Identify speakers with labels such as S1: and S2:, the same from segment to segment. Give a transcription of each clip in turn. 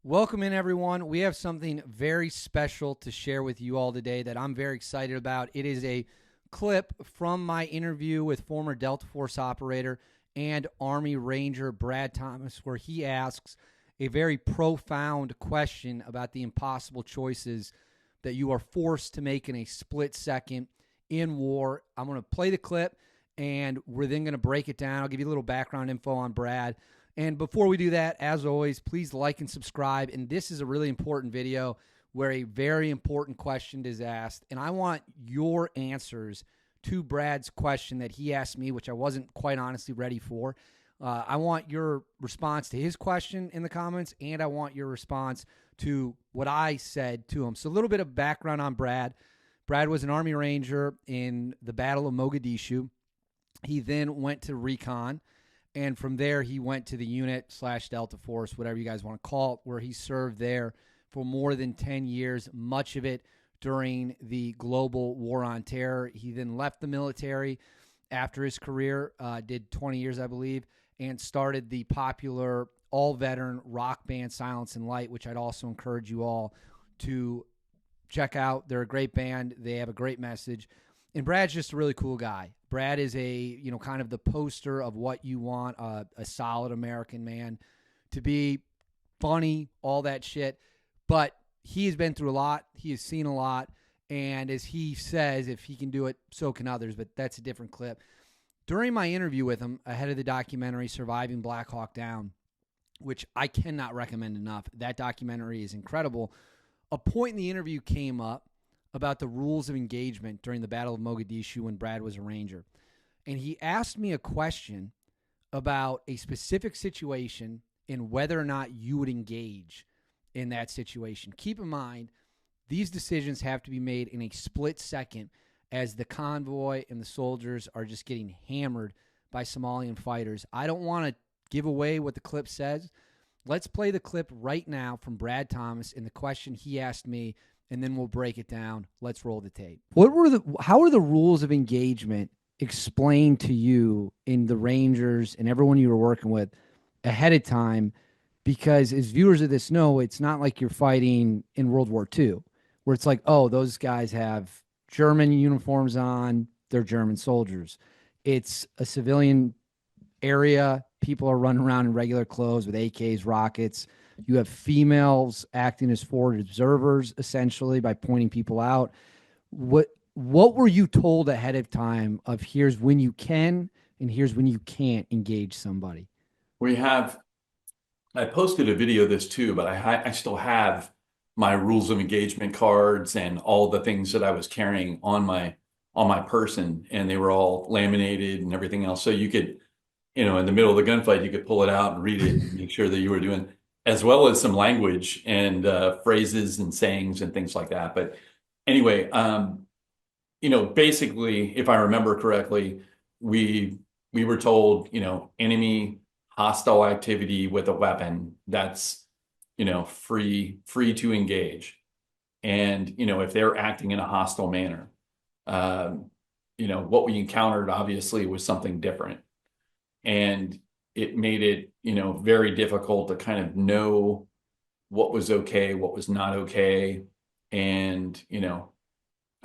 S1: Welcome in, everyone. We have something very special to share with you all today that I'm very excited about. It is a clip from my interview with former Delta Force operator and Army Ranger Brad Thomas, where he asks a very profound question about the impossible choices that you are forced to make in a split second in war. I'm going to play the clip, and we're then going to break it down. I'll give you a little background info on Brad. And before we do that, as always, please like and subscribe. And this is a really important video where a very important question is asked. And I want your answers to Brad's question that he asked me, which I wasn't quite honestly ready for. I want your response to his question in the comments, and I want your response to what I said to him. So a little bit of background on Brad. Brad was an Army Ranger in the Battle of Mogadishu. He then went to recon. And from there, he went to the unit / Delta Force, whatever you guys want to call it, where he served there for more than 10 years, much of it during the global war on terror. He then left the military after his career, did 20 years, I believe, and started the popular all-veteran rock band Silence and Light, which I'd also encourage you all to check out. They're a great band. They have a great message. And Brad's just a really cool guy. Brad is kind of the poster of what you want a solid American man to be, funny, all that shit. But he has been through a lot. He has seen a lot. And as he says, if he can do it, so can others. But that's a different clip. During my interview with him, ahead of the documentary Surviving Black Hawk Down, which I cannot recommend enough, that documentary is incredible. A point in the interview came up about the rules of engagement during the Battle of Mogadishu when Brad was a Ranger. And he asked me a question about a specific situation and whether or not you would engage in that situation. Keep in mind, these decisions have to be made in a split second as the convoy and the soldiers are just getting hammered by Somalian fighters. I don't want to give away what the clip says. Let's play the clip right now from Brad Thomas and the question he asked me, and then we'll break it down. Let's roll the tape. How are the rules of engagement explained to you in the Rangers and everyone you were working with ahead of time? Because as viewers of this know, it's not like you're fighting in World War II, where it's like, oh, those guys have German uniforms on, they're German soldiers. It's a civilian area. People are running around in regular clothes with AKs, rockets. You have females acting as forward observers, essentially, by pointing people out. What were you told ahead of time of here's when you can and here's when you can't engage somebody?
S2: I posted a video of this too, but I still have my rules of engagement cards and all the things that I was carrying on my person, and they were all laminated and everything else. So you could, in the middle of the gunfight, you could pull it out and read it and make sure that you were doing, as well as some language and phrases and sayings and things like that. But anyway, basically, if I remember correctly, we were told, enemy hostile activity with a weapon, that's, free to engage. And, if they're acting in a hostile manner, what we encountered obviously was something different. And it made it, very difficult to kind of know what was okay, what was not okay. And,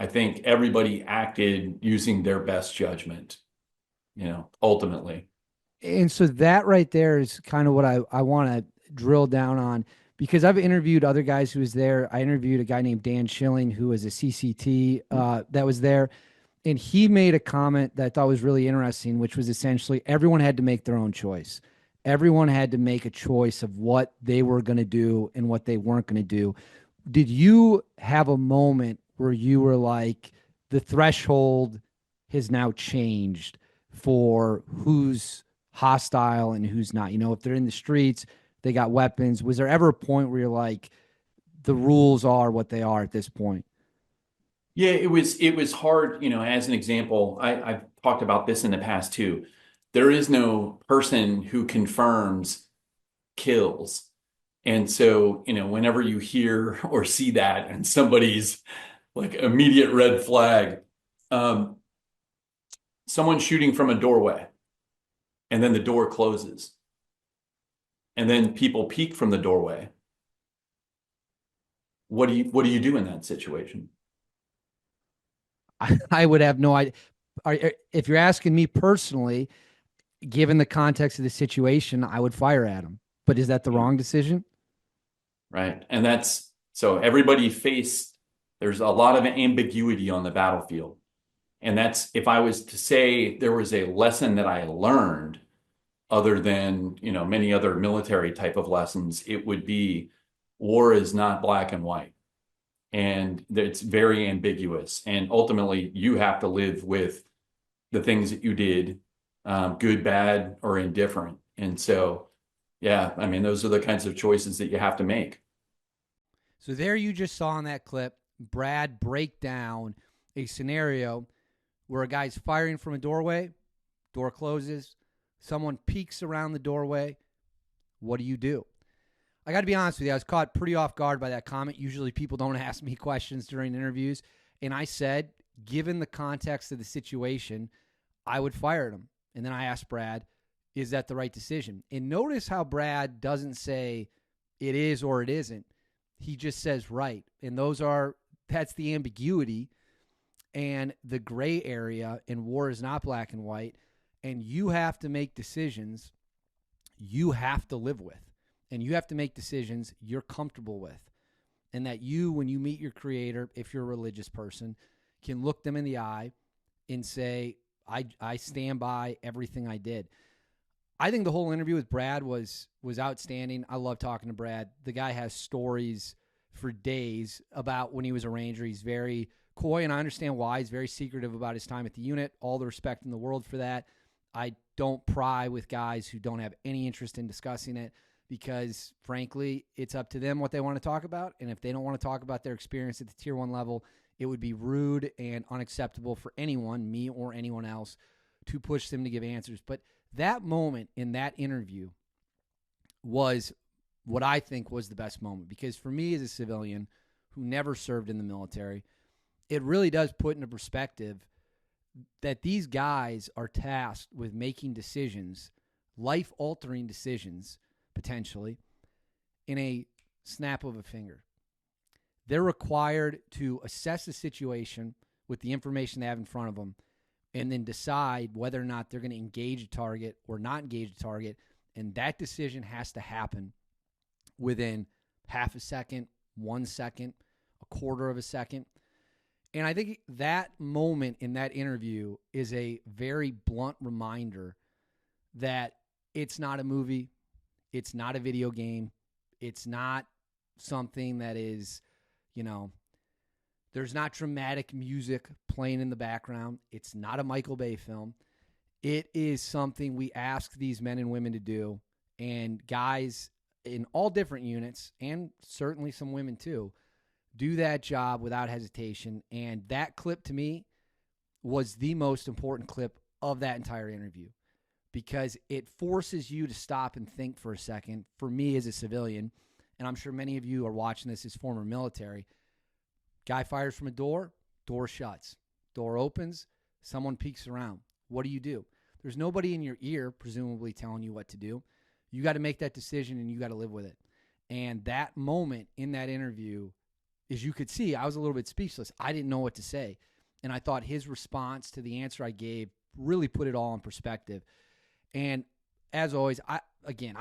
S2: I think everybody acted using their best judgment, ultimately.
S1: And so that right there is kind of what I want to drill down on, because I've interviewed other guys who was there. I interviewed a guy named Dan Schilling, who was a CCT that was there. And he made a comment that I thought was really interesting, which was essentially everyone had to make their own choice. Everyone had to make a choice of what they were going to do and what they weren't going to do. Did you have a moment where you were like, the threshold has now changed for who's hostile and who's not? If they're in the streets, they got weapons. Was there ever a point where you're like, the rules are what they are at this point?
S2: Yeah, it was hard, as an example, I've talked about this in the past too. There is no person who confirms kills. And so, whenever you hear or see that and somebody's like immediate red flag, um, someone shooting from a doorway and then the door closes and then people peek from the doorway what do you do in that situation?
S1: I would have no idea. If you're asking me personally, given the context of the situation, I would fire Adam. But is that the
S2: Yeah.
S1: wrong decision?
S2: Right. And that's so everybody faced, there's a lot of ambiguity on the battlefield. And that's, if I was to say there was a lesson that I learned other than, many other military type of lessons, it would be war is not black and white. And it's very ambiguous. And ultimately, you have to live with the things that you did, good, bad, or indifferent. And so, yeah, I mean, those are the kinds of choices that you have to make.
S1: So there you just saw in that clip Brad break down a scenario where a guy's firing from a doorway, door closes, someone peeks around the doorway. What do you do? I got to be honest with you, I was caught pretty off guard by that comment. Usually people don't ask me questions during interviews. And I said, given the context of the situation, I would fire him. And then I asked Brad, is that the right decision? And notice how Brad doesn't say it is or it isn't. He just says right. And that's the ambiguity and the gray area. And war is not black and white. And you have to make decisions you have to live with. And you have to make decisions you're comfortable with. And that you, when you meet your creator, if you're a religious person, can look them in the eye and say, I stand by everything I did. I think the whole interview with Brad was outstanding. I love talking to Brad. The guy has stories for days about when he was a Ranger. He's very coy, and I understand why. He's very secretive about his time at the unit. All the respect in the world for that. I don't pry with guys who don't have any interest in discussing it because, frankly, it's up to them what they want to talk about. And if they don't want to talk about their experience at the Tier 1 level, it would be rude and unacceptable for anyone, me or anyone else, to push them to give answers. But that moment in that interview was what I think was the best moment, because for me as a civilian who never served in the military, it really does put into perspective that these guys are tasked with making decisions, life-altering decisions, potentially, in a snap of a finger. They're required to assess the situation with the information they have in front of them and then decide whether or not they're going to engage a target or not engage a target. And that decision has to happen within half a second, 1 second, a quarter of a second. And I think that moment in that interview is a very blunt reminder that it's not a movie, it's not a video game, it's not something that is, there's not dramatic music playing in the background. It's not a Michael Bay film. It is something we ask these men and women to do. And guys in all different units, and certainly some women too, do that job without hesitation. And that clip to me was the most important clip of that entire interview because it forces you to stop and think for a second. For me as a civilian, and I'm sure many of you are watching this as former military, guy fires from a door shuts. Door opens, someone peeks around. What do? There's nobody in your ear, presumably, telling you what to do. You got to make that decision and you got to live with it. And that moment in that interview, as you could see, I was a little bit speechless. I didn't know what to say. And I thought his response to the answer I gave really put it all in perspective. And as always, I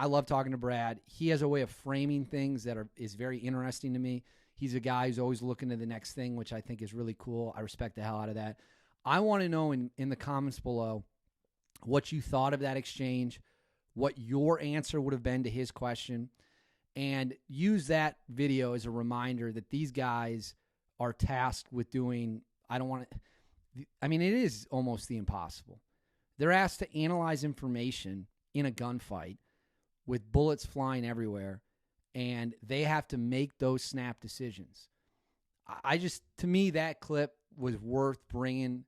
S1: love talking to Brad. He has a way of framing things that is very interesting to me. He's a guy who's always looking to the next thing, which I think is really cool. I respect the hell out of that. I want to know in the comments below what you thought of that exchange, what your answer would have been to his question, and use that video as a reminder that these guys are tasked with doing, it is almost the impossible. They're asked to analyze information in a gunfight with bullets flying everywhere, and they have to make those snap decisions. To me, that clip was worth bringing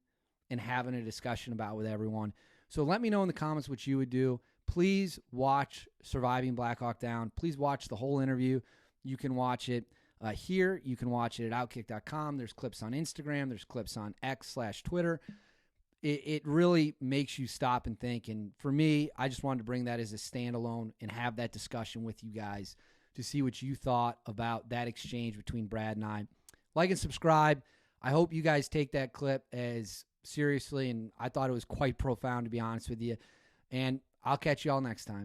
S1: and having a discussion about with everyone. So let me know in the comments what you would do. Please watch Surviving Black Hawk Down. Please watch the whole interview. You can watch it here. You can watch it at Outkick.com. There's clips on Instagram. There's clips on X/Twitter. It really makes you stop and think. And for me, I just wanted to bring that as a standalone and have that discussion with you guys to see what you thought about that exchange between Brad and I. Like and subscribe. I hope you guys take that clip as seriously, and I thought it was quite profound, to be honest with you. And I'll catch you all next time.